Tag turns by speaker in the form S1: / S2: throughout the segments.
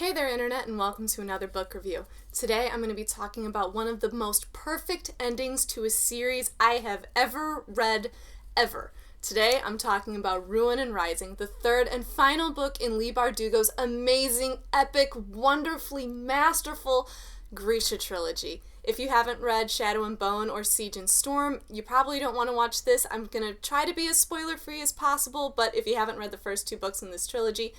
S1: Hey there, Internet, and welcome to another book review. Today I'm going to be talking about one of the most perfect endings to a series I have ever read, ever. Today I'm talking about Ruin and Rising, the third and final book in Leigh Bardugo's amazing, epic, wonderfully masterful Grisha trilogy. If you haven't read Shadow and Bone or Siege and Storm, you probably don't want to watch this. I'm going to try to be as spoiler-free as possible, but if you haven't read the first two books in this trilogy,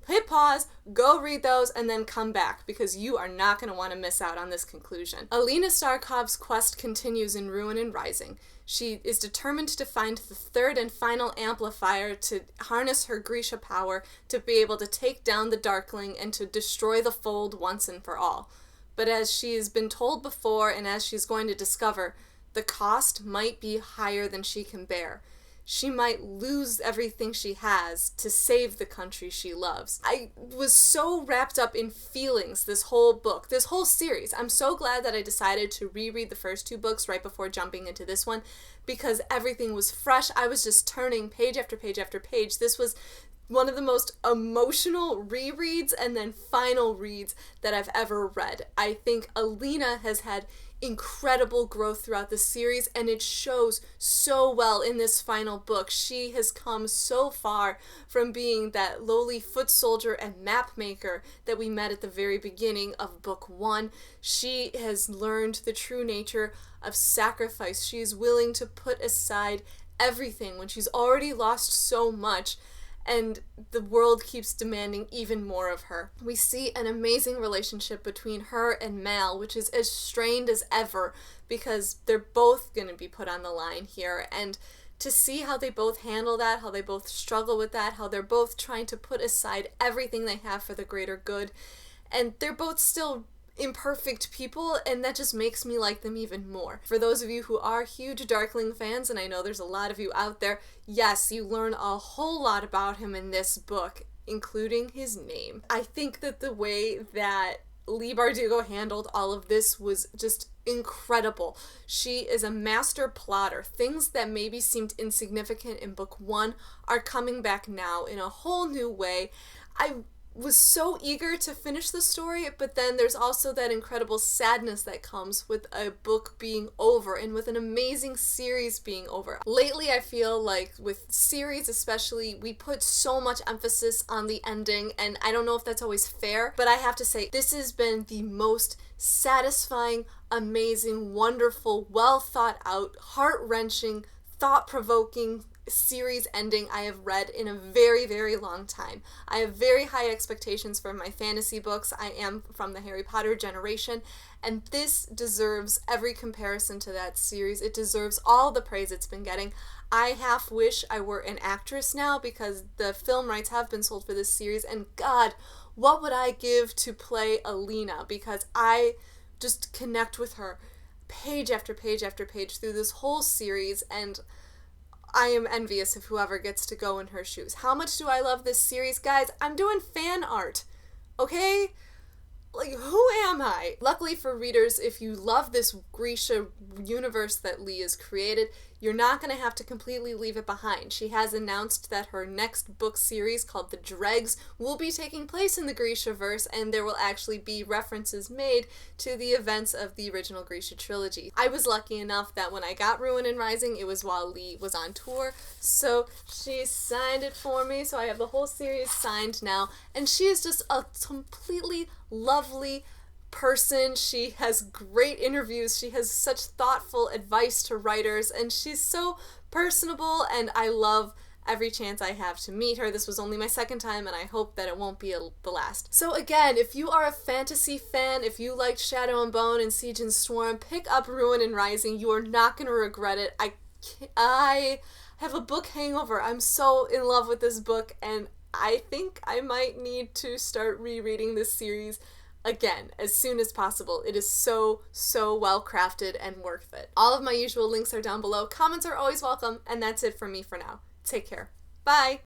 S1: hit pause, go read those, and then come back, because you are not going to want to miss out on this conclusion. Alina Starkov's quest continues in Ruin and Rising. She is determined to find the third and final amplifier to harness her Grisha power to be able to take down the Darkling and to destroy the Fold once and for all. But as she has been told before, and as she's going to discover, the cost might be higher than she can bear. She might lose everything she has to save the country she loves. I was so wrapped up in feelings this whole book, this whole series. I'm so glad that I decided to reread the first two books right before jumping into this one, because everything was fresh. I was just turning page after page after page. This was one of the most emotional rereads and then final reads that I've ever read. I think Alina has had incredible growth throughout the series, and it shows so well in this final book. She has come so far from being that lowly foot soldier and map maker that we met at the very beginning of book one. She has learned the true nature of sacrifice. She is willing to put aside everything when she's already lost so much, and the world keeps demanding even more of her. We see an amazing relationship between her and Mal, which is as strained as ever, because they're both going to be put on the line here, and to see how they both handle that, how they both struggle with that, how they're both trying to put aside everything they have for the greater good, and they're both still imperfect people, and that just makes me like them even more. For those of you who are huge Darkling fans, and I know there's a lot of you out there, yes, you learn a whole lot about him in this book, including his name. I think that the way that Leigh Bardugo handled all of this was just incredible. She is a master plotter. Things that maybe seemed insignificant in book one are coming back now in a whole new way. I was so eager to finish the story, but then there's also that incredible sadness that comes with a book being over and with an amazing series being over. Lately, I feel like with series especially, we put so much emphasis on the ending, and I don't know if that's always fair, but I have to say, this has been the most satisfying, amazing, wonderful, well thought out, heart-wrenching, thought-provoking series ending I have read in a very, very long time. I have very high expectations for my fantasy books. I am from the Harry Potter generation, and this deserves every comparison to that series. It deserves all the praise it's been getting. I half wish I were an actress now, because the film rights have been sold for this series, and God, what would I give to play Alina, because I just connect with her page after page after page through this whole series, and I am envious of whoever gets to go in her shoes. How much do I love this series? Guys, I'm doing fan art, okay? Like, who am I? Luckily for readers, if you love this Grisha universe that Leigh has created, you're not going to have to completely leave it behind. She has announced that her next book series, called The Dregs, will be taking place in the Grishaverse, and there will actually be references made to the events of the original Grisha trilogy. I was lucky enough that when I got Ruin and Rising, it was while Leigh was on tour, so she signed it for me, so I have the whole series signed now, and she is just a completely lovely person. She has great interviews. She has such thoughtful advice to writers, and she's so personable, and I love every chance I have to meet her. This was only my second time, and I hope that it won't be the last. So again, if you are a fantasy fan, if you liked Shadow and Bone and Siege and Storm, pick up Ruin and Rising. You are not going to regret it. I have a book hangover. I'm so in love with this book, and I think I might need to start rereading this series again as soon as possible. It is so, so well crafted and worth it. All of my usual links are down below. Comments are always welcome, and that's it for me for now. Take care. Bye!